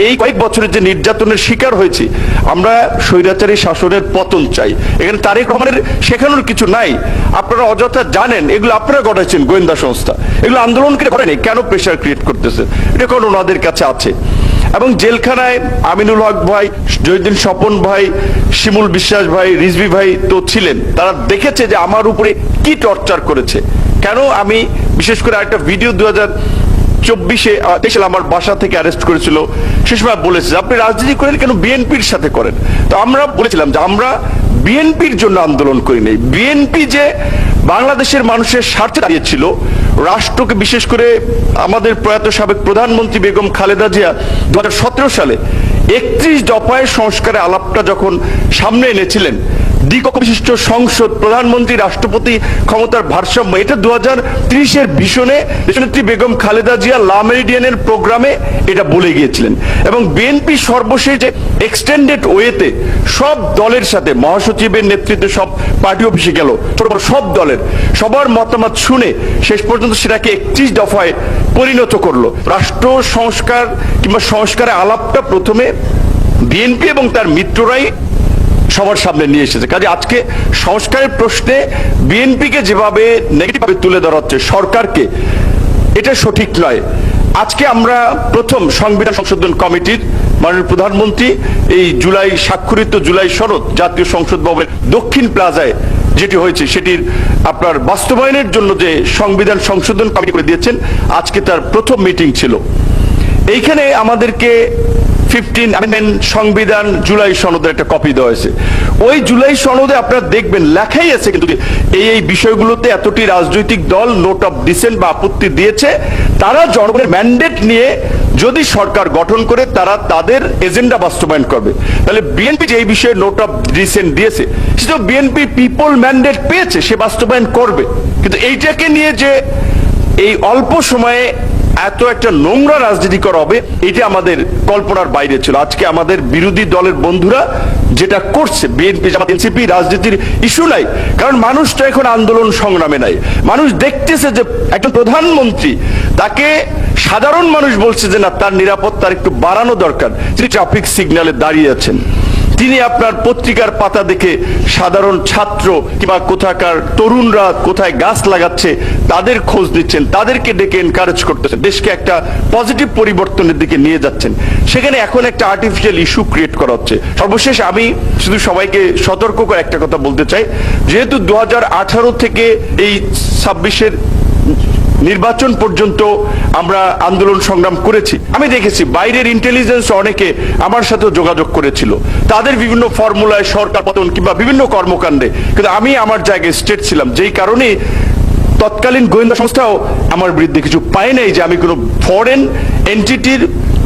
এই কয়েক বছরের যে নির্যাতনের শিকার হয়েছি, আমরা স্বৈরাচারী শাসনের পতন চাই। এখানে তারেক রহমানের শেখানোর কিছু নাই। আপনারা অযথা জানেন, এগুলো আপনারা ঘটাইছেন, গোয়েন্দা সংস্থা এগুলো আন্দোলনকে করেনি। কেন প্রেশার ক্রিয়েট করতেছে, এটা কোন ওনাদের কাছে আছে। এবং জেলখানায় আমিনুল হক ভাই, জহিউদ্দিন স্বপন ভাই, শিমুল বিশ্বাস ভাই, রিজভী ভাই তো ছিলেন। তারা দেখেছে যে আমার উপরে কি টর্চার করেছে। কেন আমি বিশেষ করে একটা ভিডিও 2024 আমার বাসা থেকে অ্যারেস্ট করেছিল, সে সময় বলেছে আপনি রাজনীতি করেন কেন বিএনপির সাথে করেন। তো আমরা বলেছিলাম যে আমরা বিএনপির জন্য আন্দোলন করি নাই। বিএনপি যে বাংলাদেশের মানুষের স্বার্থে দাঁড়িয়েছিল, রাষ্ট্রকে বিশেষ করে আমাদের প্রয়াত সাবেক প্রধানমন্ত্রী বেগম খালেদা জিয়া 2017 সালে 31 দফায় সংস্কারের আলাপটা যখন সামনে এনেছিলেন, দ্বিকক্ষ বিশিষ্ট সংসদ, প্রধানমন্ত্রী রাষ্ট্রপতি ক্ষমতার ভারসাম্য, এটা 2030-এর ভিশনে দেশনেত্রী বেগম খালেদা জিয়া লা মেরিডিয়ানের প্রোগ্রামে এটা বলে গিয়েছিলেন। এবং বিএনপি সর্বশেষ যে এক্সটেন্ডেড ওয়েতে সব দলের সাথে মহাসচিবের নেতৃত্বে সব পার্টি অফিসে গেল, সব দলের সবার মতামত শুনে শেষ পর্যন্ত সেটাকে 31 দফায় পরিণত করলো। রাষ্ট্র সংস্কার কিংবা সংস্কারের আলাপটা প্রথমে বিএনপি এবং তার মিত্ররাই সবার সামনে নিয়ে এসেছে। কাজে আজকে সংস্কারের প্রশ্নে বিএনপিকে যেভাবে নেগেটিভ ভাবে তুলে ধরা হচ্ছে সরকারকে, এটা সঠিক নয়। আজকে আমরা প্রথম সংবিধান সংশোধন কমিটির মাননীয় প্রধানমন্ত্রী এই জুলাই স্বাক্ষরিত জুলাই সনদ জাতীয় সংসদ ভবনের দক্ষিণ প্লাজায় যেটি হয়েছে সেটির আপনার বাস্তবায়নের জন্য যে সংবিধান সংশোধন কমিটি করে দিয়েছেন, আজকে তার প্রথম মিটিং ছিল। এইখানে আমাদেরকে 15 অ্যামেন্ডমেন্ট সংবিধান জুলাই সনদের একটা কপি দেওয়া হয়েছে। ওই জুলাই সনদে আপনারা দেখবেন লেখাই আছে কিন্তু এই বিষয়গুলোতে এতটি রাজনৈতিক দল নোট অফ ডিসেন্ট বা আপত্তি দিয়েছে। তারা জনগণের ম্যান্ডেট নিয়ে যদি সরকার গঠন করে তারা তাদের এজেন্ডা বাস্তবায়ন করবে। তাহলে বিএনপি যে এই বিষয়ে নোট অফ ডিসেন্ট দিয়েছে, সেটা বিএনপি পিপল ম্যান্ডেট পেয়েছে, সে বাস্তবায়ন করবে। কিন্তু এইটাকে নিয়ে যে এই অল্প সময়ে এত একটা নোংরা রাজনীতি করা হবে, এটা আমাদের কল্পনার বাইরে ছিল। আজকে আমাদের বিরোধী দলের বন্ধুরা যেটা করছে, বিএনপি জামাত এনসিপি, রাজনীতির ইস্যু নাই, কারণ মানুষটা এখন আন্দোলন সংগ্রামে নাই। মানুষ দেখতেছে যে একজন প্রধানমন্ত্রী, তাকে সাধারণ মানুষ বলছে যে না, তার নিরাপত্তার একটু বাড়ানো দরকার। তিনি ট্রাফিক সিগন্যালে দাঁড়িয়ে আছেন, তিনি আপনার পত্রিকার পাতা দেখে সাধারণ ছাত্র কিংবা কোথাকার তরুণরা কোথায় গাছ লাগাচ্ছে তাদের খোঁজ নিচ্ছেন, তাদেরকে ডেকে এনকারেজ করতেছেন, দেশকে একটা পজিটিভ পরিবর্তনের দিকে নিয়ে যাচ্ছেন। সেখানে এখন একটা আর্টিফিশিয়াল ইস্যু ক্রিয়েট করা হচ্ছে। সর্বশেষ আমি শুধু সবাইকে সতর্ক করে একটা কথা বলতে চাই, যেহেতু 2018 থেকে এই 26-এর নির্বাচন পর্যন্ত আমরা আন্দোলন সংগ্রাম করেছি, আমি দেখেছি বাইরের ইন্টেলিজেন্স অনেকে আমার সাথেও যোগাযোগ করেছিল, তাদের বিভিন্ন ফর্মুলায় সরকার পতন কিংবা বিভিন্ন কর্মকাণ্ডে। কিন্তু আমি আমার জায়গায় স্টেট ছিলাম, যেই কারণে তৎকালীন গোয়েন্দা সংস্থাও আমার বিরুদ্ধে কিছু পায় নাই যে আমি কোনো ফরেন এন্টিটির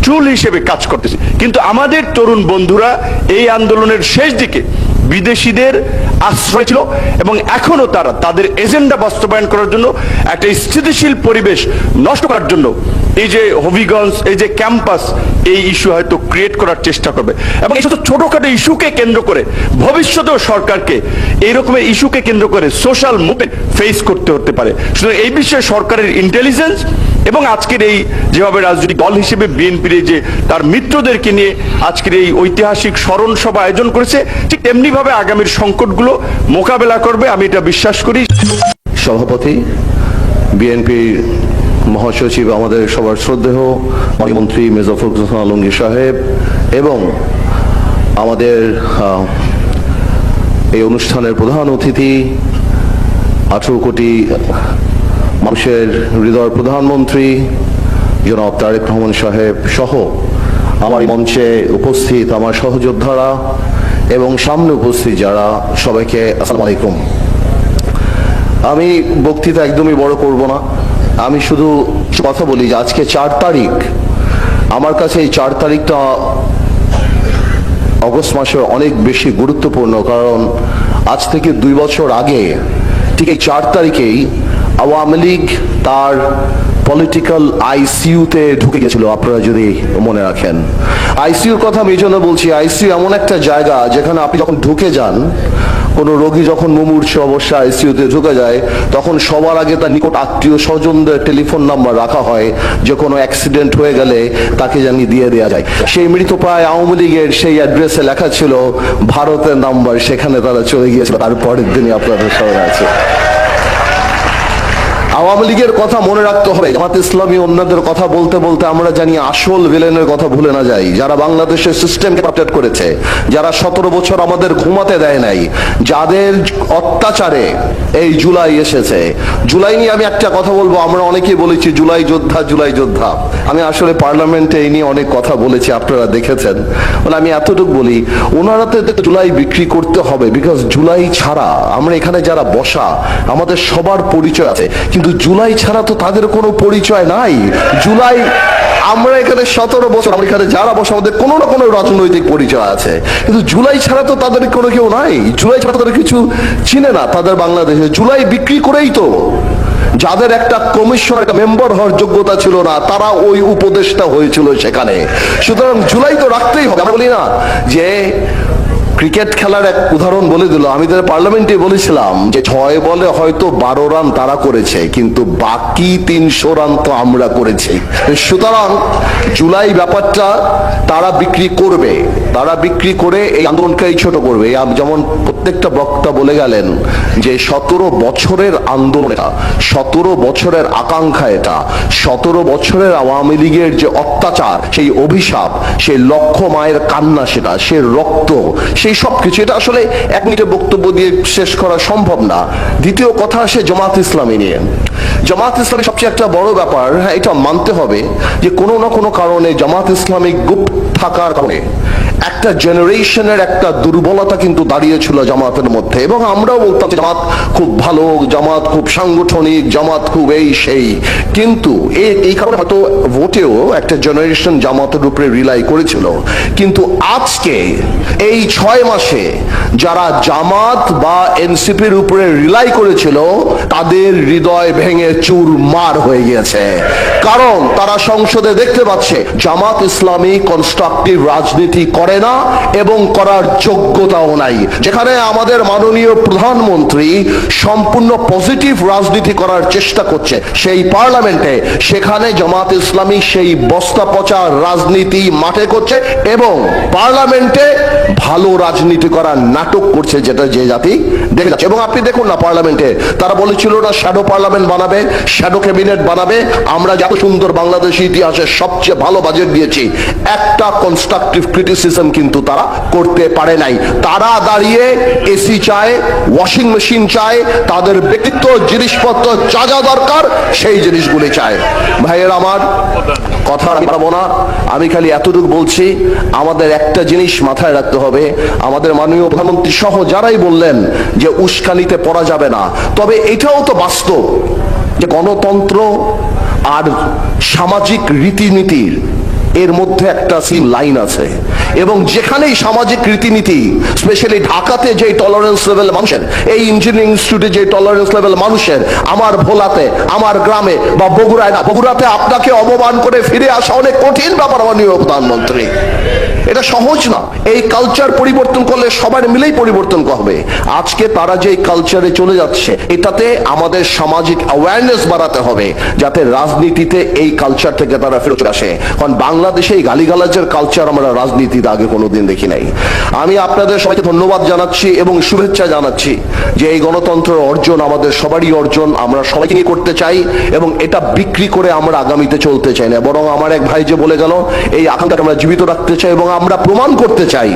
টুল হিসেবে কাজ করতেছি। কিন্তু আমাদের তরুণ বন্ধুরা এই আন্দোলনের শেষ দিকে বিদেশিদের আশ্রয় ছিল এবং এখনো তারা তাদের এজেন্ডা বাস্তবায়ন করার জন্য একটা স্থিতিশীল পরিবেশ নষ্ট করার জন্য এই যে হবিগঞ্জ, এই যে ক্যাম্পাস, এই ইস্যু হয়তো ক্রিয়েট করার চেষ্টা করবে। এবং এই ছোটখাটো ইস্যুকে কেন্দ্র করে ভবিষ্যতেও সরকারকে এই রকমের ইস্যুকে কেন্দ্র করে সোশ্যাল মুভমেন্ট ফেস করতে হতে পারে। সুতরাং এই বিষয়ে সরকারের ইন্টেলিজেন্স এবং আজকের এই যেভাবে রাজনৈতিক দল হিসেবে বিএনপির যে তার মিত্রদেরকে নিয়ে আজকের এই ঐতিহাসিক স্মরণ সভা আয়োজন করেছে, ঠিক তেমনি ভাবে আগামীর সংকটগুলো মোকাবেলা করবে, আমি এটা বিশ্বাস করি। সভাপতি, বিএনপির মহাসচিব, আমাদের সবার শ্রদ্ধেয় মন্ত্রী মির্জা ফখরুল ইসলাম আলমগীর সাহেব এবং আমাদের এই অনুষ্ঠানের প্রধান অতিথি 18 কোটি মানুষের হৃদয় প্রধানমন্ত্রী জনাব তারেক রহমান সাহেব সহ আমার মঞ্চে উপস্থিত আমার সহযোদ্ধারা এবং সামনে উপস্থিত যারা, সবাইকে আসসালামু আলাইকুম। আমি বক্তৃতা একদমই বড় করব না, আমি শুধু কথা বলি যে আজকে 4 তারিখ, আমার কাছে এই 4 তারিখটা অগস্ট মাসের অনেক বেশি গুরুত্বপূর্ণ, কারণ আজ থেকে 2 বছর আগে ঠিক এই 4 তারিখেই আওয়ামী লীগ তার পলিটিক্যাল আইসিইউতে ঢুকে গেছিল, আপনারা যদি মনে রাখেন। আইসিইউর কথা আমি এই জন্য বলছি, আইসিইউ এমন একটা জায়গা যেখানে আপনি যখন ঢুকে যান, কোনো রোগী যখন মুমূর্ষু অবস্থায় আইসিইউতে ঢুকে যায়, তখন সবার আগে তার নিকট আত্মীয় স্বজনদের টেলিফোন নাম্বার রাখা হয়, যে কোনো অ্যাক্সিডেন্ট হয়ে গেলে তাকে জানি দিয়ে দেওয়া যায়। সেই মৃতপ্রায় আওয়ামী লীগের সেই অ্যাড্রেসে লেখা ছিল ভারতের নাম্বার, সেখানে তারা চলে গিয়েছিল, তারপরের দিনই আপনাদের সবাই আছে। আওয়ামী লীগের কথা মনে রাখতে হবে, জামাত ইসলামী অন্যদের কথা বলতে বলতে আমরা জানি আসল ভিলেনের কথা ভুলে না যাই, যারা বাংলাদেশের সিস্টেমকে আপডেট করেছে, যারা 17 বছর আমাদের ঘুমাতে দেয় নাই, যাদের অত্যাচারে এই জুলাই এসেছে। জুলাই নিয়ে আমি একটা কথা বলবো, আমরা অনেকেই বলেছি জুলাই যোদ্ধা জুলাই যোদ্ধা। আমি আসলে পার্লামেন্টে এই নিয়ে অনেক কথা বলেছি, আপনারা দেখেছেন। মানে আমি এতটুকু বলি, ওনারা তো জুলাই বিক্রি করতে হবে, বিকজ জুলাই ছাড়া আমরা এখানে যারা বসা আমাদের সবার পরিচয় আছে, কিন্তু জুলাই ছাড়া তো তাদের কোনো পরিচয় নাই। জুলাই আমরা এখানে 17 বছর আমরা এখানে যারা বসে আমাদের কোনো না কোনো রাজনৈতিক পরিচয় আছে, কিন্তু জুলাই ছাড়া তো তাদের কোনো কেউ নাই। জুলাই ছাড়া তাদের কিছু চিনে না তাদের বাংলাদেশে। জুলাই বিক্রি করেই তো যাদের একটা কমিশন একটা মেম্বার হওয়ার যোগ্যতা ছিল না, তারা ওই উপদেষ্টা হয়েছিল সেখানে। সুতরাং জুলাই তো রাখতেই হবে। আমরা বলি না যে ক্রিকেট খেলার এক উদাহরণ বলে দিল, আমি তাদের পার্লামেন্টে বলেছিলাম যে 6 বলে হয়তো 12 রান তারা করেছে, কিন্তু বাকি 300 রান তো আমরা করেছি। সুতরাং জুলাই ব্যাপারটা তারা বিক্রি করবে, তারা বিক্রি করে এই আন্দোলনকে ছোট করবে। যেমন প্রত্যেকটা বক্তা বলে গেলেন যে 17 বছরের আন্দোলন এটা, 17 বছরের আকাঙ্ক্ষা এটা, 17 বছরের আওয়ামী লীগের যে অত্যাচার, সেই অভিশাপ, সেই লক্ষ মায়ের কান্না, সেটা সে রক্ত, সেই সবকিছু, এটা আসলে 1 মিনিটের বক্তব্য দিয়ে শেষ করা সম্ভব না। দ্বিতীয় কথা আসে জামাত ইসলামী নিয়ে। জামাত ইসলামী সবচেয়ে একটা বড় ব্যাপার, হ্যাঁ এটা মানতে হবে যে কোনো না কোনো কারণে জামাত ইসলামী গুপ্ত থাকার কারণে একটা জেনারেশনের একটা দুর্বলতা কিন্তু দাঁড়িয়েছিল জামাতের মধ্যে। এবং আমরাও বলতাম জামাত খুব ভালো, জামাত খুব সাংগঠনিক, জামাত খুব এই সেই, কিন্তু এই কারণে হয়তো ভোটেও একটা জেনারেশন জামাতের উপরে রিলাই করেছিল। কিন্তু আজকে এই 6 মাসে যারা জামাত বা এনসিপির উপরে রিলাই করেছিল, তাদের হৃদয় ভেঙে চুরমার হয়ে গিয়েছে। কারণ তারা সংসদে দেখতে পাচ্ছে জামাত ইসলামী কনস্ট্রাকটিভ রাজনীতি করে না এবং করার যোগ্যতাও নাই। যেখানে আমাদের মাননীয় প্রধানমন্ত্রী সম্পূর্ণ পজিটিভ রাজনীতি করার চেষ্টা করছে সেই পার্লামেন্টে, সেখানে জামাত ইসলামী সেই বস্তা পচা রাজনীতি মাঠে করছে এবং পার্লামেন্টে ভালো রাজনীতি করার নাটক করছে, যেটা যে জাতি দেখে যাচ্ছে। এবং আপনি দেখুন না, পার্লামেন্টে তারা বলেছিল না শ্যাডো পার্লামেন্ট বানাবে, শ্যাডো ক্যাবিনেট বানাবে। আমরা যত সুন্দর বাংলাদেশ ইতিহাসের সবচেয়ে ভালো বাজেট দিয়েছি, একটা কনস্ট্রাকটিভ ক্রিটিসিজম কিন্তু তারা করতে পারে নাই। তারা দাঁড়িয়ে এসি চায়, ওয়াশিং মেশিন চায়, তাদের ব্যক্তিত্ব জিনিসপত্র যা যা দরকার সেই জিনিসগুলি চায়। ভাইয়ের আমার কথা আমি পারবো না, আমি খালি এতটুকু বলছি, আমাদের একটা জিনিস মাথায় রাখতে হবে, আমাদের মাননীয় প্রধানমন্ত্রী সহ যারাই বললেন যে উস্কানিতে পড়া যাবে না, তবে এটাও তো বাস্তব যে গণতন্ত্র আর সামাজিক রীতিনীতির এর মধ্যে একটা সিম লাইন আছে। এবং যেখানেই সামাজিক রীতিনীতি, স্পেশালি ঢাকাতে যে টলারেন্স লেভেল মানুষের, এই ইঞ্জিনিয়ারিং ইনস্টিটিউটে যে টলারেন্স লেভেল মানুষের, আমার ভোলাতে, আমার গ্রামে বা বগুড়ায় না, বগুড়াতে আপনাকে অপমান করে ফিরে আসা অনেক কঠিন ব্যাপার মাননীয় প্রধানমন্ত্রী, এটা সহজ না। এই কালচার পরিবর্তন করলে সবার মিলেই পরিবর্তন হবে। আজকে তারা যে কালচারে চলে যাচ্ছে, এটাতে আমাদের সামাজিক অ্যাওয়ারনেস বাড়াতে হবে যাতে রাজনীতিতে এই কালচার থেকে তারা ফেরত আসে। কারণ বাংলাদেশে এই গালিগালাজের কালচার আমরা রাজনীতিতে আগে কোনোদিন দেখি নাই। আমি আপনাদের সবাইকে ধন্যবাদ জানাচ্ছি এবং শুভেচ্ছা জানাচ্ছি যে এই গণতন্ত্রের অর্জন আমাদের সবারই অর্জন, আমরা সবাইকে নিয়ে করতে চাই এবং এটা বিক্রি করে আমরা আগামীতে চলতে চাই না। বরং আমার এক ভাই যে বলে গেল, এই আকাঙ্ক্ষাকে আমরা জীবিত রাখতে চাই এবং আমরা প্রমাণ করতে চাই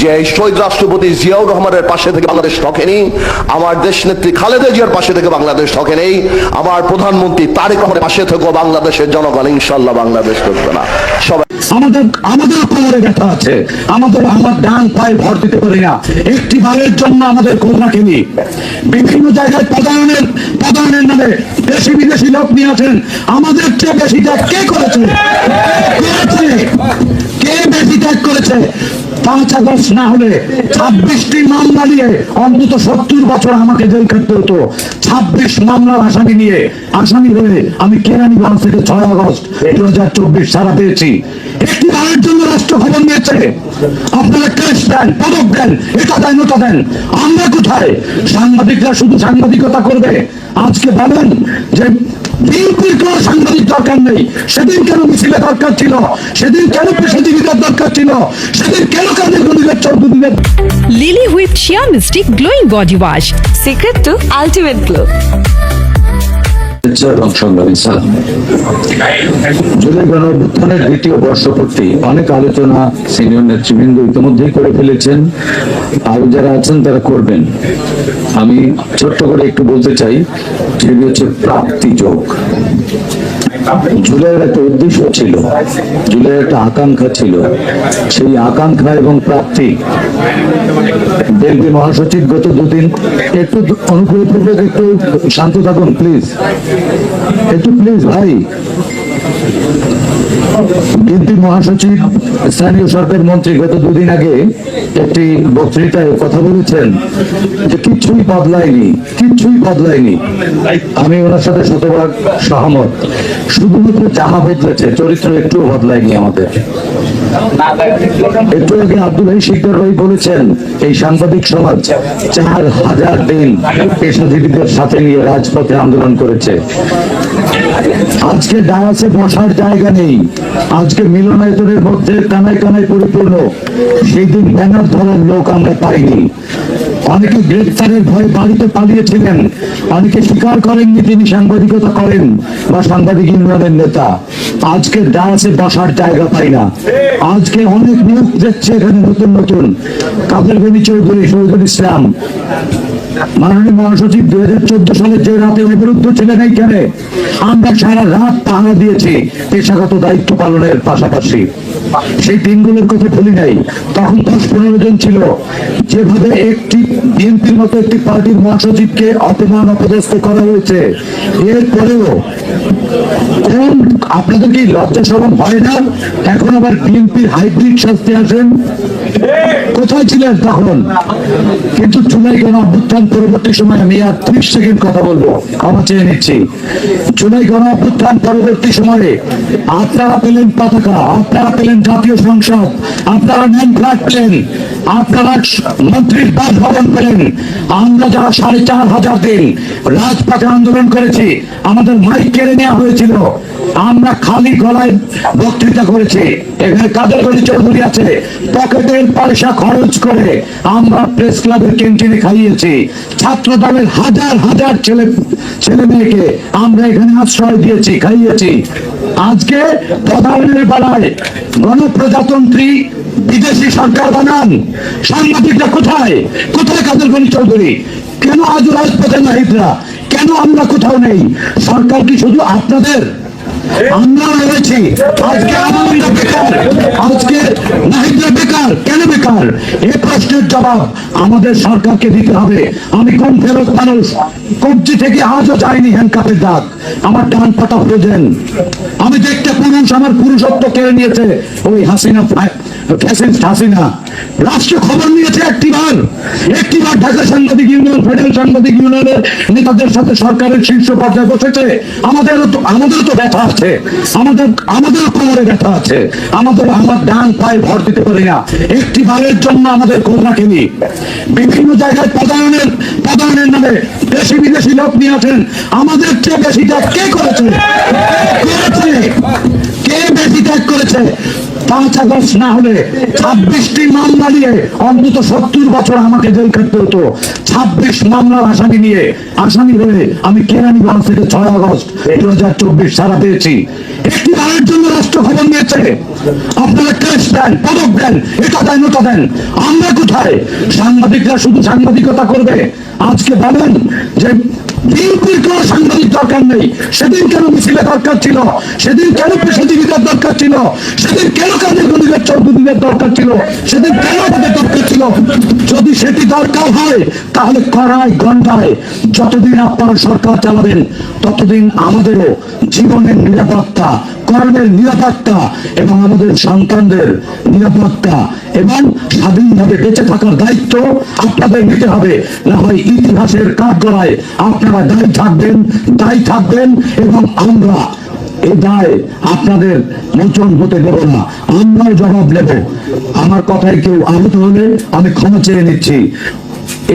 যে এই শহীদ রাষ্ট্রপতি জিয়াউর রহমানের পাশে থেকে বাংলাদেশ ঠকেনি, আমার দেশ নেত্রী খালেদা জিয়ার পাশে থেকে বাংলাদেশ ঠকেনি, আমার প্রধানমন্ত্রী তারেক রহমানের পাশে থেকেও বাংলাদেশের জনগণ ইনশাল্লাহ বাংলাদেশ করবে না। সবাই আমাদের কোমরে ব্যথা আছে, আমার ডান পায়ে ভর দিতে পারি না, একটি বারের জন্য আমাদের করোনাকে নিয়ে বিভিন্ন জায়গায় পদায়নের নামে দেশি বিদেশি লোক নিয়ে আছেন। আমাদের চেয়ে বেশিটা কে করেছে? কে বেশি ত্যাগ করেছে। 5 আগস্ট না হলে 26টি মামলা নিয়ে অন্তত 70 বছর আমাকে জেল কাটতে হতো। 26 মামলার আসামি হয়ে আমি কেরানীগঞ্জ থেকে 6 আগস্ট 2024 ছাড়া পেয়েছি। একটি বারের জন্য রাষ্ট্র খবর নিয়েছে, আপনারা কেস দেন, পদক দেন, এটা দেন ওটা দেন, আমরা কোথায়? সাংবাদিকরা শুধু সাংবাদিকতা করবে। আজকে বলেন যে বিএনপির কোন সাংবাদিক দরকার নেই, সেদিন কেন মিছিলে দরকার ছিল, সেদিন কেন পেশাজীবীদের দরকার ছিল, সেদিন কেন কাদের গরিবের চৌধুরীদের। Lily Whipped Shea Mystic Glowing Body Wash. Secret to ultimate glow. July গণঅভ্যুত্থানের দ্বিতীয় বর্ষপূর্তি অনেক আলোচনা সিনিয়র নেতৃবৃন্দ ইতিমধ্যেই করে ফেলেছেন, আর যারা আছেন তারা করবেন। আমি ছোট্ট করে একটু বলতে চাই, সেটি হচ্ছে প্রাপ্তি যোগ। জুলাইয়ের একটা উদ্দেশ্য ছিল, জুলাইয়ের একটা আকাঙ্ক্ষা ছিল, সেই আকাঙ্ক্ষা এবং প্রাপ্তি বিএনপি মহাসচিব গত দুদিন একটু অনুগ্রহপূর্বক একটু শান্ত থাকুন প্লিজ, একটু প্লিজ ভাই। বিএনপি মহাসচিব স্থানীয় সরকার মন্ত্রী গত দুদিন আগে একটি বক্তৃতায় কথা বলেছেন যে কিচ্ছুই বদলায়নি। আমি ওনার সাথে শতভাগ সহমত। শুধুমাত্র জামা বদলেছে, চরিত্র একটু বদলায়নি আমাদের। একটু আগে আব্দুল হাই শিকদার ভাই বলেছেন এই সাংবাদিক সমাজ 4000 দিন পেশাজীবীদের সাথে নিয়ে রাজপথে আন্দোলন করেছে। আজকে ডায়াসে বসার জায়গা নেই, আজকে মিলনায়তনের মধ্যে কানায় কানায় পরিপূর্ণ। সেই দিন ব্যানার ধরার লোক আমরা পাইনি। অনেকে গ্রেফতারের ভয়ে বাড়িতে পালিয়েছিলেন, অনেকে স্বীকার করেননি তিনি সাংবাদিকতা করেন বা সাংবাদিক ইউনিয়নের নেতা। আজকে ডায়াসে বসার জায়গা পাই না। আজকে অনেক নিয়োগ দেখছে এখানে নতুন কাদের গনি চৌধুরী, শহীদুল ইসলাম। মাননীয় মহাসচিব 2014 সালে যে রাতে অবরুদ্ধ ছিলেন এইখানে, আমরা সারা রাত পাহারা দিয়েছি পেশাগত দায়িত্ব পালনের পাশাপাশি। সেই দিনগুলোর কথা ভুলি নাই। তখন 10-15 জন ছিল। যেভাবে একটি বিএনপির মতো একটি পার্টির মহাসচিবকে অপমান অপদস্থ করা হয়েছে, এরপরেও কোন আপনাদের কি লজ্জা শরম হয় না? এখন আবার বিএনপির হাইব্রিড শাস্তি আসেন। কোথায় ছিলেন তখন? কিন্তু জুলাই গণঅভ্যুত্থান পরবর্তী সময় আমি আর 30 সেকেন্ড কথা বলবো, ক্ষমা চেয়ে নিচ্ছি। জুলাই গণঅভ্যুত্থান পরবর্তী সময়ে আপনারা পেলেন পতাকা, আপনারা পেলেন জাতীয় সংসদ, আপনারা নেন ফ্ল্যাগ পেলেন, আপনারা মন্ত্রীর বাসভবন পেলেন। আমরা যারা 4500 দিন রাজপথে আন্দোলন করেছি, আমাদের মাইক কেড়ে নেওয়া হয়েছিল, আমরা খালি গলায় বক্তৃতা করেছি। এখানে কাদের গনি চৌধুরী আছে, পকেটের পয়সা খরচ করে আমরা প্রেস ক্লাবের ক্যান্টিনে খাইয়েছি। ছাত্র দলের হাজার ছেলে মেয়েকে আমরা এখানে আশ্রয় দিয়েছি, খাইয়েছি। আজকে প্রধানের বেলায় গণপ্রজাতন্ত্রী বিদেশি সরকার বানান। সাংবাদিকরা কোথায় কাদের গনি চৌধুরী? কেন আজ রাজপথে নাহিদরা? কেন আমরা কোথাও নেই? সরকার কি শুধু আপনাদের? আমরা রয়েছি। আজকে আমরা বেকার, আজকে নাহিদরা বেকার। কেন বেকার? এই প্রশ্নের জবাব আমাদের সরকারকে দিতে হবে। আমি কোন ফেরত মানুষ, কবজি থেকে আজও যায়নি হ্যান্ডকাপের দাগ, আমার ডান পাতা ফ্রোজেন। আমি দেখতে পুরুষ, আমার পুরুষত্ব কেড়ে নিয়েছে ওই হাসিনা। রাষ্ট্র খবর নিয়েছে একটিবার ঢাকা সাংবাদিক ইউনিয়ন, ফেডারেল সাংবাদিক ইউনিয়নের নেতাদের সাথে সরকারের শীর্ষ পর্যায়ে বসেছে। আমাদেরও তো ব্যথা আছে, আমাদেরও কোমরে ব্যথা আছে, আমার ডান পায়ে ভর দিতে পারি না। একটিবারের জন্য আমাদের খোঁজ রাখেনি। বিভিন্ন জায়গায় পদায়নের নামে দেশি বিদেশি লোক নিয়ে আছেন। আমাদের চেয়ে বেশি ত্যাগ কে করেছে? কে বেশি ত্যাগ করেছে? 5 আগস্ট না হলে 26টি মামলা নিয়ে অন্তত 70 বছর আমাকে জেল কাটতে হতো। 26 মামলার আসামি হয়ে আমি কেরানীগঞ্জ থেকে 6 আগস্ট 2024 ছাড়া পেয়েছি। একটি বারের জন্য রাষ্ট্র খবর নিয়েছে, আপনারা কেস দেন, পদক দেন, এটা দেন ওটা দেন, আমরা কোথায়? সাংবাদিকরা শুধু সাংবাদিকতা করবে। আজকে বলেন যে বিএনপির কোন সাংবাদিক দরকার নেই, সেদিন কেন মিছিলে দরকার ছিল, সেদিন কেন পেশাজীবীদের দরকার ছিল, সেদিন কেন কাদের গরিবের চৌধুরীদের দরকার ছিল, সেদিন কেন আমাদের দরকার ছিল? যদি সেটি দরকার হয় তাহলে কড়াই ঘন্টায় যতদিন আপনারা সরকার চালাবেন ততদিন আমাদেরও জীবনের নিরাপত্তা কর্মের নিরাপত্তা এবং আমাদের সন্তানদের নিরাপত্তা এবং স্বাধীনভাবে বেঁচে থাকার দায়িত্ব আপনাদের নিতে হবে। না হয় ইতিহাসের কাঠগড়ায় আপনারা দায়ী থাকবেন এবং আমরা এই দায় আপনাদের মোচন হতে দেব না, আমরাও জবাব নেব। আমার কথায় কেউ আহত হলে আমি ক্ষমা চেয়ে নিচ্ছি।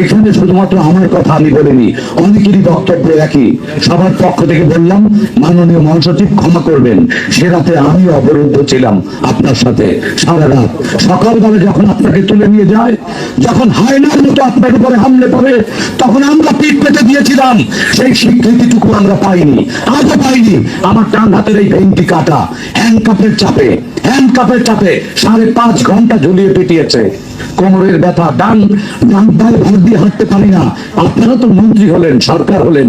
এখানে শুধুমাত্র আমার কথা আমি বলিনি, অনেকেরই বক্তব্য একই। সবার পক্ষ থেকে বললাম, মাননীয় মহাসচিব ক্ষমা করবেন, সে রাতে আমি অবরুদ্ধ ছিলাম আপনার সাথে সারা রাত। সকালবেলা যখন আপনাকে তুলে নিয়ে যায়, যখন হায়নার মতো আপনার উপরে হামলে পড়ে, তখন আমরা পিঠ পেতে দিয়েছিলাম। সেই স্বীকৃতিটুকু আমরা পাইনি, আজও পাইনি। আমার ডান হাতের এই ভেন্টি কাটা, হ্যান্ডকাপের চাপে 5.5 ঘন্টা ঝুলিয়ে পিটিয়েছে। কোমরের ব্যথা, ডান পায়ে ভর দিয়ে হাঁটতে পারি না। আপনারা তো মন্ত্রী হলেন, সরকার হলেন,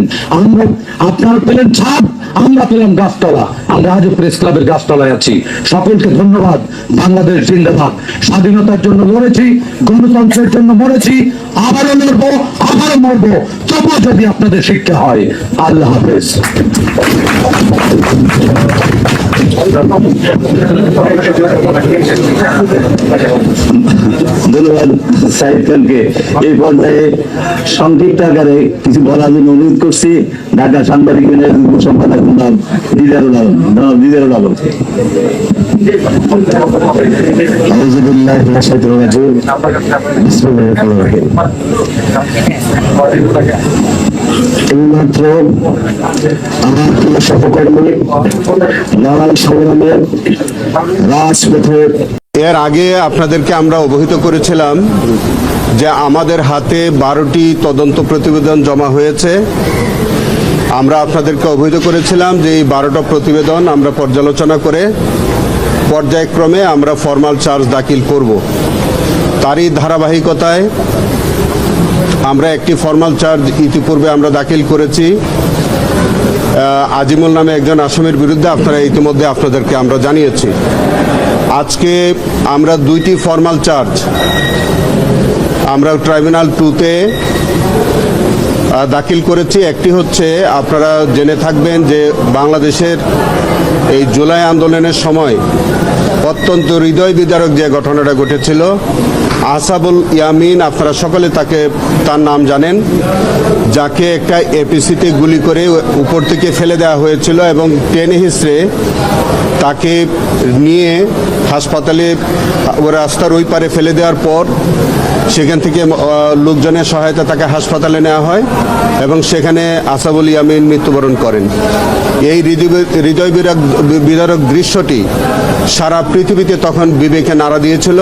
আপনারা পেলেন ছাদ, আমরা পেলাম গাছতলা। আমরা আজও প্রেস ক্লাবের গাছতলায় আছি। সকলকে ধন্যবাদ। বাংলাদেশ জিন্দাবাদ। স্বাধীনতার জন্য লড়েছি, গণতন্ত্রের জন্য মরেছি, আবারও লড়বো, আবারও মরবো, তবুও যদি আপনাদের শিক্ষা হয়। আল্লাহ হাফেজ। ধন্যবাদ সাইদ খানকে। এই পর্যায়ে সংক্ষিপ্ত আকারে কিছু বলার জন্য অনুরোধ করছি ঢাকা সাংবাদিক ইউনিয়নের যুগ্ম সম্পাদক দিদারুল আলম। এইমাত্র আমার প্রিয় সহকর্মী লড়াই সংগ্রামের রাজপথের এর আগে আপনাদেরকে আমরা অবহিত করেছিলাম যে আমাদের হাতে 12টি তদন্ত প্রতিবেদন জমা হয়েছে। আমরা আপনাদেরকে অবহিত করেছিলাম যে এই 12টা প্রতিবেদন আমরা পর্যালোচনা করে পর্যায়ক্রমে আমরা ফরমাল চার্জ দাখিল করব। তারই ধারাবাহিকতায় আমরা একটি ফরমাল চার্জ ইতিপূর্বে আমরা দাখিল করেছি আজিমুল নামে একজন আসামির বিরুদ্ধে। আপনারা ইতিমধ্যে আপনাদেরকে আমরা জানিয়েছি। আজকে আমরা 2টি ফরমাল চার্জ আমরা ট্রাইব্যুনাল 2-তে দাখিল করেছি। একটি হচ্ছে, আপনারা জেনে থাকবেন যে বাংলাদেশের এই জুলাই আন্দোলনের সময় অত্যন্ত হৃদয় বিদারক যে ঘটনাটা ঘটেছিল, আসাবুল ইয়ামিন, আপনারা সকলে তার নাম জানেন, যাকে একটা এপিসিতে গুলি করে উপর থেকে ফেলে দেওয়া হয়েছিল এবং টেনে হিসড়ে তাকে নিয়ে হাসপাতালে রাস্তার ওই পারে ফেলে দেওয়ার পর সেখান থেকে লোকজনের সহায়তা তাকে হাসপাতালে নেওয়া হয় এবং সেখানে আসাবুল ইয়ামিন মৃত্যুবরণ করেন। এই হৃদয় বিদারক দৃশ্যটি সারা পৃথিবীতে তখন বিবেকে নাড়া দিয়েছিল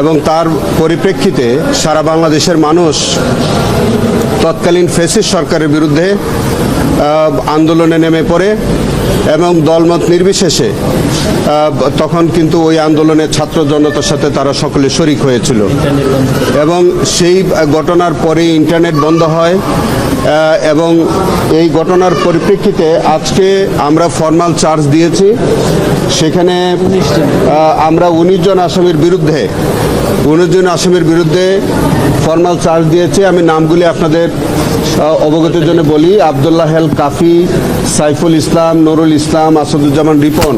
এবং তার পরিপ্রেক্ষিতে সারা বাংলাদেশের মানুষ তৎকালীন ফ্যাসিস্ট সরকারের বিরুদ্ধে আন্দোলনে নেমে পড়ে এবং দলমত নির্বিশেষে তখন কিন্তু ওই আন্দোলনের ছাত্র জনতার সাথে তারা সকলে শরিক হয়েছিল এবং সেই ঘটনার পরে ইন্টারনেট বন্ধ হয় এবং এই ঘটনার পরিপ্রেক্ষিতে আজকে আমরা ফরমাল চার্জ দিয়েছি। সেখানে আমরা 19 জন আসামির বিরুদ্ধে ফরমাল চার্জ দিয়েছি। আমি নামগুলি আপনাদের অবগতির জন্য বলি: আব্দুল্লাহ হেল কাফি, সাইফুল ইসলাম, নুরুল ইসলাম, আসাদুজ্জামান রিপন,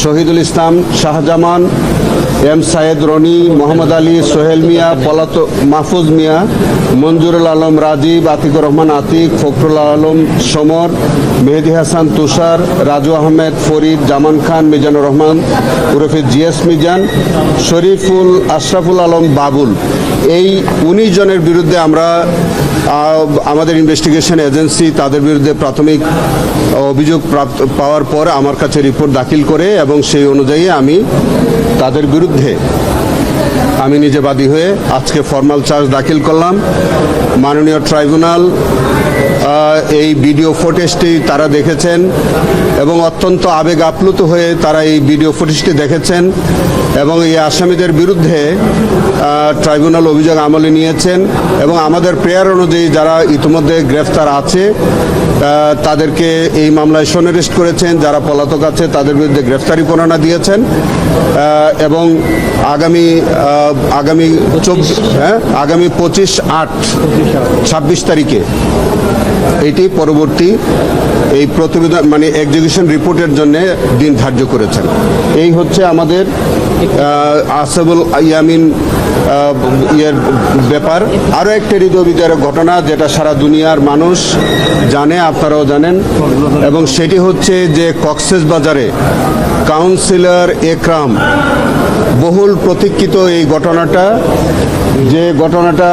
শহীদুল ইসলাম শাহজামান, এম সায়েদ রনি, মোহাম্মদ আলী, সোহেল মিয়া, মাহফুজ মিয়া, মঞ্জুরুল আলম রাজীব, আতিকুর রহমান আতিক, ফখরুল আলম সমর, মেহেদি হাসান তুষার, রাজু আহমেদ ফরিদ, জামান খান, মিজানুর রহমান ওরফে জিএস মিজান, শরীফুল আশরাফুল আলম বাবুল, এই 19 জনের বিরুদ্ধে আমরা আমাদের ইনভেস্টিগেশন এজেন্সি তাদের বিরুদ্ধে প্রাথমিক অভিযোগ পাওয়ার পর আমার কাছে রিপোর্ট দাখিল করে এবং সেই অনুযায়ী আমি তাদের বিরুদ্ধে আমি নিজে বাদী হয়ে আজকে ফরমাল চার্জ দাখিল করলাম। মাননীয় ট্রাইব্যুনাল এই ভিডিও ফুটেজটি তারা দেখেছেন এবং অত্যন্ত আবেগ আপ্লুত হয়ে তারা এই ভিডিও ফুটেজটি দেখেছেন এবং এই আসামিদের বিরুদ্ধে ট্রাইব্যুনাল অভিযোগ আমলে নিয়েছেন এবং আমাদের প্রেয়ার অনুযায়ী যারা ইতিমধ্যে গ্রেফতার আছে তাদেরকে এই মামলায় সনিরেস্ট করেছেন, যারা পলাতক আছে তাদের বিরুদ্ধে গ্রেফতারি পরোয়ানা দিয়েছেন এবং আগামী 25/8 26 তারিখে এটি পরবর্তী এই প্রতিবেদন মানে এক্সিকিউশন রিপোর্টের জন্য দিন ধার্য করেছেন। এই হচ্ছে আমাদের আসাবুল ইয়ামিন ইয়ের ব্যাপার। আরও একটা হৃদয় বিদারক ঘটনা যেটা সারা দুনিয়ার মানুষ জানে, আপনারাও জানেন, এবং সেটি হচ্ছে যে কক্সবাজারে কাউন্সিলর একরাম, বহুল প্রতীক্ষিত এই ঘটনাটা, যে ঘটনাটা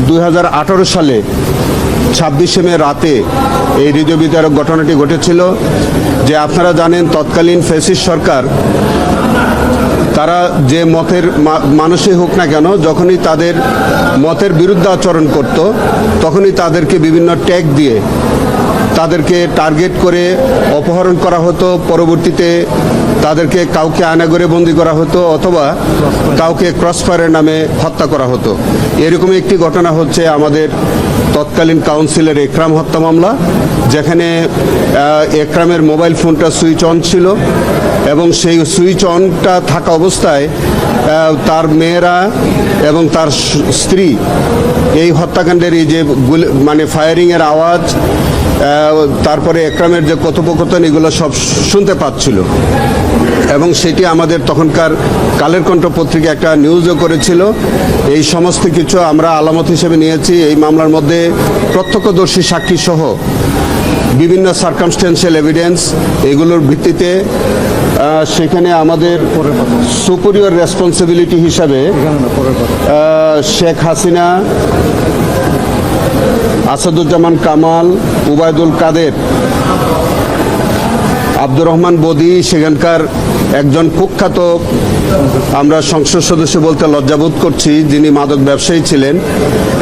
2018 সালে 26শে মে রাতে এই হৃদয় বিদারক ঘটনাটি ঘটেছিল। যে আপনারা জানেন তৎকালীন ফ্যাসিস্ট সরকার তারা যে মতের মানুষই হোক না কেন, যখনই তাদের মতের বিরুদ্ধে আচরণ করত তখনই তাদেরকে বিভিন্ন ট্যাগ দিয়ে তাদেরকে টার্গেট করে অপহরণ করা হতো, পরবর্তীতে তাদেরকে কাউকে আয়নাঘরে বন্দি করা হতো অথবা কাউকে ক্রসফায়ারের নামে হত্যা করা হতো। এরকম একটি ঘটনা হচ্ছে আমাদের তৎকালীন কাউন্সিলর একরাম হত্যা মামলা, যেখানে একরামের মোবাইল ফোনটা সুইচ অন ছিল এবং সেই সুইচ অনটা থাকা অবস্থায় তার মেয়েরা এবং তার স্ত্রী এই হত্যাকাণ্ডের এই যে মানে ফায়ারিংয়ের আওয়াজ, তারপরে একরামের যে কথোপকথন, এগুলো সব শুনতে পাচ্ছিল এবং সেটি আমাদের তখনকার কালের কণ্ঠ পত্রিকা একটা নিউজও করেছিল। এই সমস্ত কিছু আমরা আলামত হিসেবে নিয়েছি। এই মামলার মধ্যে প্রত্যক্ষদর্শী সাক্ষী সহ বিভিন্ন সার্কামস্টেন্সিয়াল এভিডেন্স, এগুলোর ভিত্তিতে সেখানে আমাদের সুপিরিয়র রেসপন্সিবিলিটি হিসাবে শেখ হাসিনা, আসাদুজ্জামান কামাল, উবায়দুল কাদের, আব্দুর রহমান বদি, সেখানকার একজন কুখ্যাত, আমরা সংসদ সদস্য বলতে লজ্জাবোধ করছি, যিনি মাদক ব্যবসায়ী ছিলেন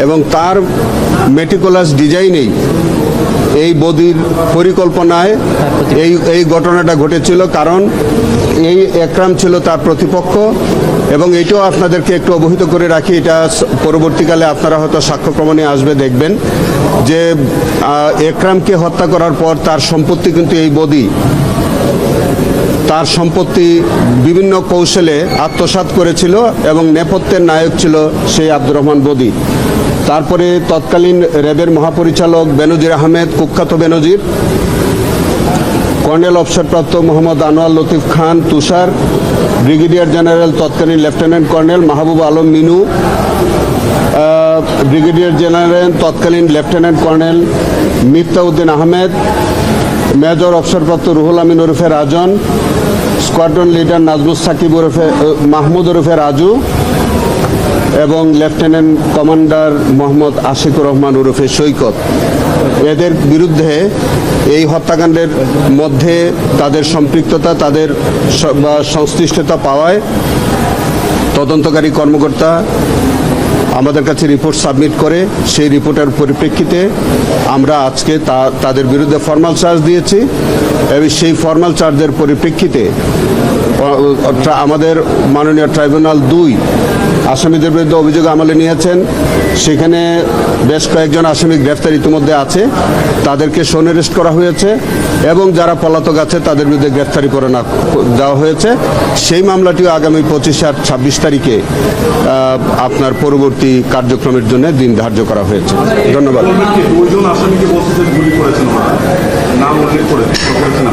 এবং তার মেটিকুলাস ডিজাইনেই এই বদির পরিকল্পনায় এই ঘটনাটা ঘটেছিল। কারণ এই একরাম ছিল তার প্রতিপক্ষ এবং এটাও আপনাদেরকে একটু অবহিত করে রাখি, এটা পরবর্তীকালে আপনারা হয়তো সাক্ষ্য প্রমাণে আসবে দেখবেন যে একরামকে হত্যা করার পর তার সম্পত্তি কিন্তু এই বদি তার সম্পত্তি বিভিন্ন কৌশলে আত্মসাৎ করেছিল এবং নেপথ্যের নায়ক ছিল সেই আব্দুর রহমান বদি। তারপরে তৎকালীন র্যাবের মহাপরিচালক বেনজির আহমেদ, কুখ্যাত বেনজির, কর্নেল অবসরপ্রাপ্ত মোহাম্মদ আনোয়ার লতিফ খান তুষার, ব্রিগেডিয়ার জেনারেল তৎকালীন lieutenant colonel Mahbub Alam Minu, brigadier general তৎকালীন লেফটেন্যান্ট কর্নেল মিফতাউদ্দিন আহমেদ, মেজর অবসরপ্রাপ্ত রুহুল আমিন ওরফে রাজন, স্কোয়াড্রন লিডার নাজমুস সাকিব ওরফে মাহমুদ ওরফে রাজু এবং লেফটেন্যান্ট কমান্ডার মোহাম্মদ আশিকুর রহমান ওরফে সৈকত। এদের বিরুদ্ধে এই হত্যাকাণ্ডের মধ্যে তাদের সম্পৃক্ততা, তাদের সংশ্লিষ্টতা পাওয়ায় তদন্তকারী কর্মকর্তা আমাদের কাছে রিপোর্ট সাবমিট করে সেই রিপোর্টের পরিপ্রেক্ষিতে আমরা আজকে তাদের বিরুদ্ধে ফর্মাল চার্জ দিয়েছি এবং সেই ফর্মাল চার্জের পরিপ্রেক্ষিতে আমাদের মাননীয় ট্রাইব্যুনাল 2 আসামিদের বিরুদ্ধে অভিযোগ আমলে নিয়েছেন। সেখানে বেশ কয়েকজন আসামি গ্রেফতার ইতিমধ্যে আছে, তাদেরকে শোন অ্যারেস্ট করা হয়েছে এবং যারা পলাতক আছে তাদের বিরুদ্ধে গ্রেফতারি পরোয়ানা দেওয়া হয়েছে। সেই মামলাটিও আগামী 25 আর 26 তারিখে আপনার পরবর্তী কার্যক্রমের জন্য দিন ধার্য করা হয়েছে। ধন্যবাদ। দুজন আসামিকে বলছে যে গুলি করেছেন, নাম উল্লেখ করেছেন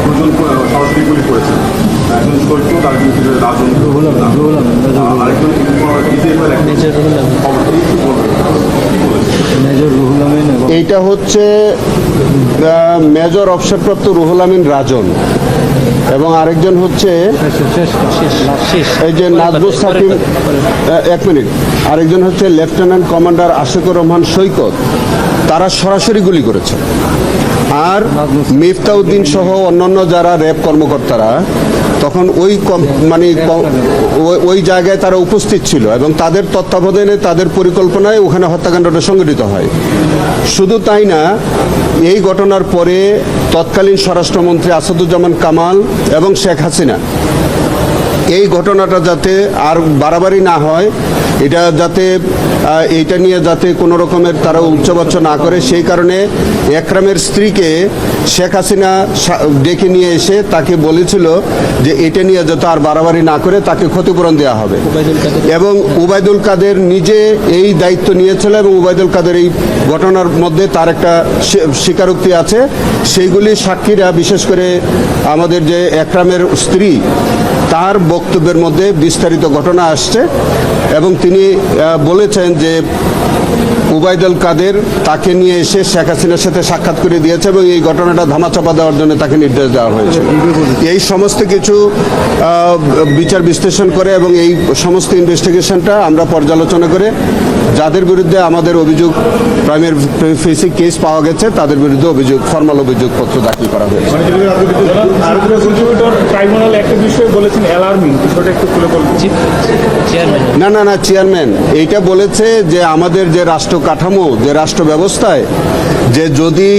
দুজন সরাসরি গুলি করেছেন, একজন সৈকত আর একজন রাজন, আরেকজন এইটা হচ্ছে মেজর অবসরপ্রাপ্ত রুহুল আমিন রাজন এবং আরেকজন হচ্ছে এই যে নাজমুস সাকিব, 1 মিনিট, আরেকজন হচ্ছে লেফটেন্যান্ট কমান্ডার আশিকুর রহমান সৈকত। তারা সরাসরি গুলি করেছে। আর মিফতাউদ্দিন সহ অন্যান্য যারা র্যাব কর্মকর্তারা তখন ওই জায়গায় তারা উপস্থিত ছিল এবং তাদের তত্ত্বাবধানে, তাদের পরিকল্পনায় ওখানে হত্যাকাণ্ডটা সংঘটিত হয়। শুধু তাই না, এই ঘটনার পরে তৎকালীন স্বরাষ্ট্রমন্ত্রী আসাদুজ্জামান কামাল এবং শেখ হাসিনা এই ঘটনাটা যাতে আর বাড়াবাড়ি না হয়, এটা যাতে এইটা নিয়ে যাতে কোনো রকমের তারা উচ্চবাচ্য না করে, সেই কারণে একরামের স্ত্রীকে শেখ হাসিনা ডেকে নিয়ে এসে তাকে বলেছিল যে এটা নিয়ে যাতে আর বাড়াবাড়ি না করে তাকে ক্ষতিপূরণ দেওয়া হবে। এবং উবাইদুল কাদের নিজে এই দায়িত্ব নিয়েছিল এবং উবাইদুল কাদের এই ঘটনার মধ্যে তার একটা স্বীকারোক্তি আছে। সেইগুলি সাক্ষীরা, বিশেষ করে আমাদের যে একরামের স্ত্রী, তার বক্তব্যের মধ্যে বিস্তারিত ঘটনা আসছে এবং তিনি বলেছেন যে উবাইদুল কাদের তাকে নিয়ে এসে শেখ হাসিনার সাথে সাক্ষাৎ করে দিয়েছে এবং এই ঘটনাটা ধামাচাপা দেওয়ার জন্য তাকে নির্দেশ দেওয়া হয়েছে। এই সমস্ত কিছু বিচার বিশ্লেষণ করে এবং এই সমস্ত ইনভেস্টিগেশনটা আমরা পর্যালোচনা করে যাদের বিরুদ্ধে আমাদের অভিযোগ প্রাইমারি ফেসি কেস পাওয়া গেছে তাদের বিরুদ্ধে অভিযোগ, ফর্মাল অভিযোগপত্র দাখিল করা হয়েছে। ট্রাইব্যুনাল একটা বিষয় বলেছেন অ্যালার্মিং, বিষয়টা একটু খুলে বলুন। না চেয়ারম্যান এইটা বলেছে যে আমাদের যে রাষ্ট্র কাঠামো, যে রাষ্ট্র ব্যবস্থায়, যে যদি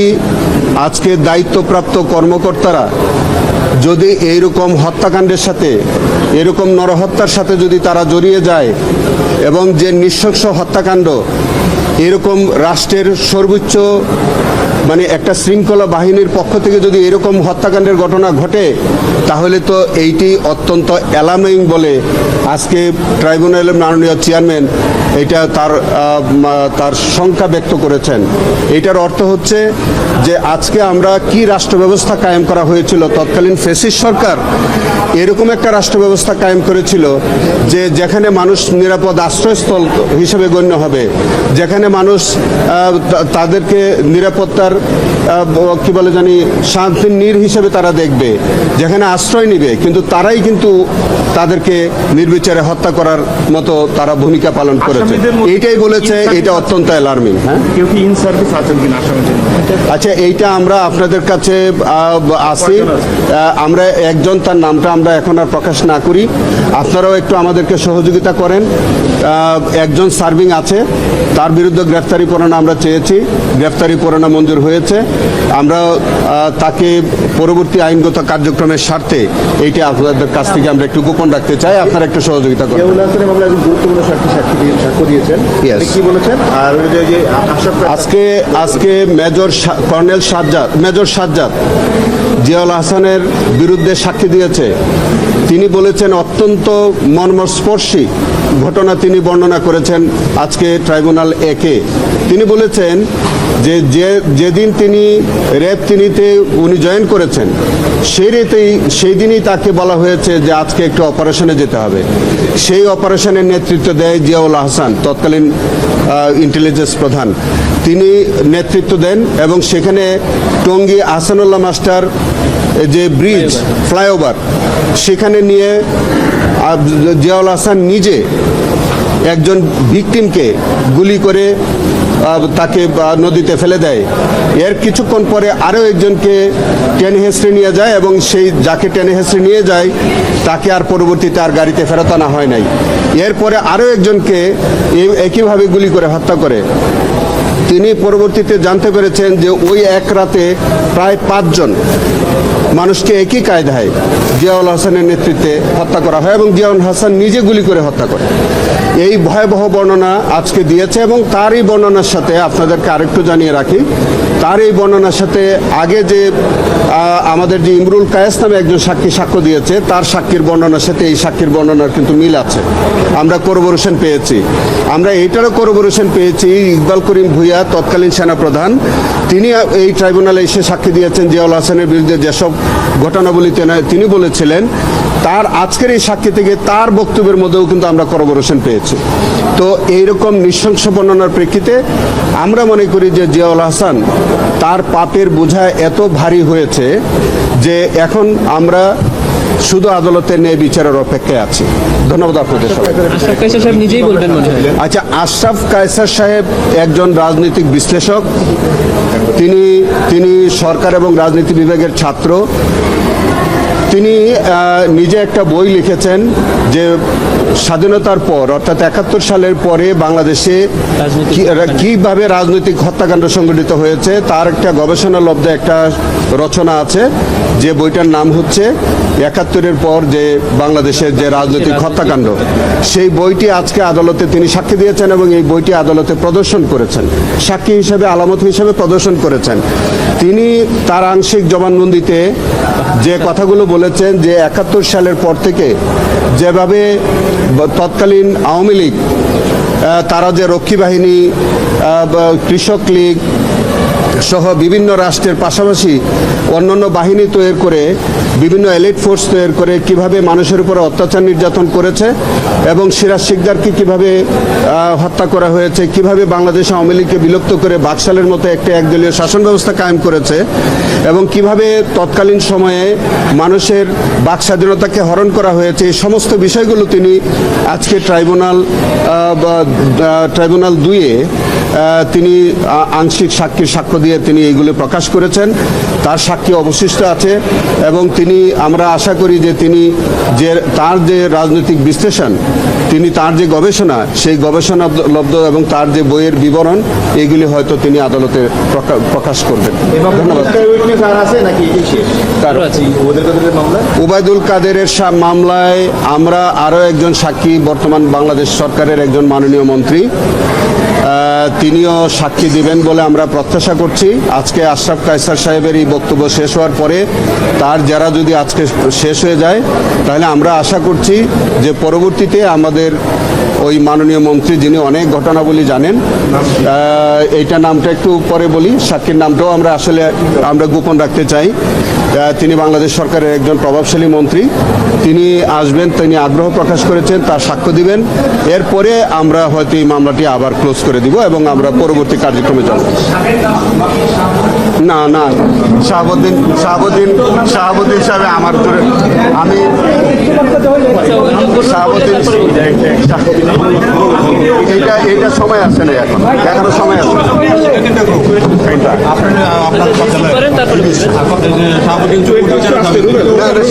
আজকে দায়িত্বপ্রাপ্ত কর্মকর্তারা যদি এইরকম হত্যাকাণ্ডের সাথে, এরকম নরহত্যার সাথে যদি তারা জড়িয়ে যায় এবং যে নৃশংস হত্যাকাণ্ড, এরকম রাষ্ট্রের সর্বোচ্চ মানে একটা শৃঙ্খলা বাহিনীর পক্ষ থেকে যদি এরকম হত্যাকাণ্ডের ঘটনা ঘটে, তাহলে তো এইটি অত্যন্ত অ্যালার্মিং বলে আজকে ট্রাইব্যুনালের মাননীয় চেয়ারম্যান এটা তার শঙ্কা ব্যক্ত করেছেন। এটার অর্থ হচ্ছে যে আজকে আমরা কি রাষ্ট্র ব্যবস্থা কায়েম করা হয়েছিল, তৎকালীন ফ্যাসিস্ট সরকার এরকম একটা রাষ্ট্র ব্যবস্থা কায়েম করেছিল যে যেখানে মানুষ নিরাপদ আশ্রয়স্থল হিসেবে গণ্য হবে, যেখানে মানুষ তাদেরকে নিরাপত্তার কি বলে জানি শান্তির নীড় হিসেবে তারা দেখবে, যেখানে আশ্রয় নিবে, কিন্তু তারাই কিন্তু তাদেরকে নির্বিচারে হত্যা করার মতো তারা ভূমিকা পালন করেছে। এইটাই বলেছে, এটা অত্যন্ত অ্যালার্মিং। হ্যাঁ, কেউ কি ইন সার্ভিস আছেন কিনা আসামিদের? আচ্ছা, এইটা আমরা আপনাদের কাছে আসি, আমরা একজন, তার নামটা আমরা এখন আর প্রকাশ না করি, আপনারাও একটু আমাদেরকে সহযোগিতা করেন। একজন সার্ভিং আছে, তার বিরুদ্ধে গ্রেফতারি পরোয়ানা আমরা চেয়েছি, গ্রেফতারি পরোয়ানা মঞ্জুর হয়েছে। আমরা তাকে পরবর্তী আইনগত কার্যক্রমের স্বার্থে এইটা আপনাদের কাছ থেকে আমরা একটু গোপন রাখতে চাই, আপনারা একটু সহযোগিতা করেন। গুরুত্বপূর্ণ সাক্ষ্য দিয়েছেন, কি বলেছেন? আর আজকে মেজর সাজ্জাদ জিয়াউল হাসানের বিরুদ্ধে সাক্ষী দিয়েছে। তিনি বলেছেন অত্যন্ত মর্মস্পর্শী ঘটনা তিনি বর্ণনা করেছেন আজকে ট্রাইব্যুনাল একে। তিনি বলেছেন যে যেদিন তিনি র্যাব 3-তে উনি জয়েন করেছেন, সেই দিনই তাকে বলা হয়েছে যে আজকে একটু অপারেশনে যেতে হবে। সেই অপারেশনের নেতৃত্ব দেয় জিয়াউল হাসান, তৎকালীন ইন্টেলিজেন্স প্রধান। তিনি নেতৃত্ব দেন এবং সেখানে টঙ্গী আহসানুল্লাহ মাস্টার যে ব্রিজ, ফ্লাইওভার, সেখানে নিয়ে জিয়াউল হাসান নিজে একজন ভিকটিমকে গুলি করে তাকে নদীতে ফেলে দেয়। এর কিছুক্ষণ পরে আরও একজনকে টেনে হেঁচড়ে নিয়ে যায় এবং সেই যাকে টেনে হেঁচড়ে নিয়ে যায় তাকে আর পরবর্তীতে আর গাড়িতে ফেরত আনা হয় নাই। এরপরে আরও একজনকে একইভাবে গুলি করে হত্যা করে। তিনি পরবর্তীতে জানতে পেরেছেন যে ওই এক রাতে প্রায় 5 জন মানুষকে একই কায়দায় জিয়াউল হাসানের নেতৃত্বে হত্যা করা হয় এবং জিয়াউল হাসান নিজে গুলি করে হত্যা করে। এই ভয়াবহ বর্ণনা আজকে দিয়েছে এবং তার এই বর্ণনার সাথে আপনাদেরকে আরেকটু জানিয়ে রাখি, তার এই বর্ণনার সাথে আগে যে আমাদের যে ইমরুল কায়েস নামে একজন সাক্ষ্য দিয়েছে, তার সাক্ষীর বর্ণনার সাথে এই সাক্ষীর বর্ণনার কিন্তু মিল আছে। আমরা কোরবোরেশন পেয়েছি। আমরা এইটারও কোরবোরেশন পেয়েছি। ইকবাল করিম ভূঁইয়া, তৎকালীন সেনাপ্রধান, তিনি এই ট্রাইব্যুনালে এসে সাক্ষী দিয়েছেন জিয়াউল হাসানের বিরুদ্ধে যেসব ঘটনাবলী তিনি বলেছিলেন, তার আজকের এই সাক্ষী থেকে তার বক্তব্যের মধ্যেও কিন্তু আমরা কোরবোরেশন পেয়েছি। তো এইরকম নৃশংস বর্ণনার প্রেক্ষিতে আমরা মনে করি যে জিয়াউল হাসান তার পাপের বোঝা এত ভারী হয়েছে যে এখন আমরা শুধু আদালতের ন্যায় বিচারের অপেক্ষায় আছি। ধন্যবাদ আপনাদের সবাই। আচ্ছা, আশরাফ কায়সার সাহেব একজন রাজনৈতিক বিশ্লেষক, তিনি সরকার এবং রাজনীতি বিভাগের ছাত্র। তিনি নিজে একটা বই লিখেছেন যে স্বাধীনতার পর অর্থাৎ 71 সালের পরে বাংলাদেশে কিভাবে রাজনৈতিক হত্যাকাণ্ড সংঘটিত হয়েছে তার একটা গবেষণালব্ধ একটা রচনা আছে, যে বইটার নাম হচ্ছে 71-এর পর যে বাংলাদেশের যে রাজনৈতিক হত্যাকাণ্ড। সেই বইটি আজকে আদালতে তিনি সাক্ষী দিয়েছেন এবং এই বইটি আদালতে প্রদর্শন করেছেন, সাক্ষী হিসেবে আলামত হিসেবে প্রদর্শন করেছেন। তিনি তার আংশিক জবানবন্দিতে যে কথাগুলো বলেছেন যে 71 সালের পর থেকে যেভাবে তৎকালীন আওয়ামী লীগ তারা যে রক্ষী বাহিনী, কৃষক লীগ সহ বিভিন্ন রাষ্ট্রের পাশাপাশি অন্যান্য বাহিনী তৈরি করে, বিভিন্ন এলিট ফোর্স তৈরি করে কিভাবে মানুষের উপরে অত্যাচার নির্যাতন করেছে এবং সিরাজ শিকদারকে কিভাবে হত্যা করা হয়েছে, কিভাবে বাংলাদেশ আওয়ামী লীগকে বিলুপ্ত করে বাকশালের মতো একটা একদলীয় শাসন ব্যবস্থা কায়েম করেছে এবং কিভাবে তৎকালীন সময়ে মানুষের বাক স্বাধীনতাকে হরণ করা হয়েছে, এই সমস্ত বিষয়গুলো তিনি আজকে ট্রাইব্যুনাল 2-এ তিনি আংশিক সাক্ষীর সাক্ষ্য দিয়ে তিনি এইগুলো প্রকাশ করেছেন। তার সাক্ষী অবশিষ্ট আছে এবং তিনি, আমরা আশা করি যে তিনি তার যে রাজনৈতিক বিশ্লেষণ, তিনি তার যে গবেষণা, সেই গবেষণা লব্ধ এবং তার যে বইয়ের বিবরণ, এগুলি হয়তো তিনি আদালতে প্রকাশ করবেন। ধন্যবাদ। ওবায়দুল কাদেরের মামলায় আমরা আরও একজন সাক্ষী, বর্তমান বাংলাদেশ সরকারের একজন মাননীয় মন্ত্রী, তিনিও সাক্ষী দিবেন বলে আমরা প্রত্যাশা করছি। আজকে আশরাফ কায়সার সাহেবের এই বক্তব্য শেষ হওয়ার পরে তার যারা যদি আজকে শেষ হয়ে যায়, তাহলে আমরা আশা করছি যে পরবর্তীতে আমাদের ওই মাননীয় মন্ত্রী, যিনি অনেক ঘটনাবলী জানেন, এইটা নামটা একটু পরে বলি, সাক্ষীর নামটাও আমরা গোপন রাখতে চাই। তিনি বাংলাদেশ সরকারের একজন প্রভাবশালী মন্ত্রী, তিনি আসবেন, তিনি আগ্রহ প্রকাশ করেছেন, তার সাক্ষ্য দিবেন। এরপরে আমরা হয়তো এই মামলাটি আবার ক্লোজ করে দিব এবং আমরা পরবর্তী কার্যক্রমে যাব। না না, শাহাবুদ্দিন সাহেব আমার আমি শাহাবুদ্দিন, এইটা সময় আছে না, এখনো সময় আছে।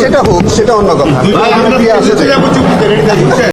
সেটা হোক, সেটা অন্য কথা।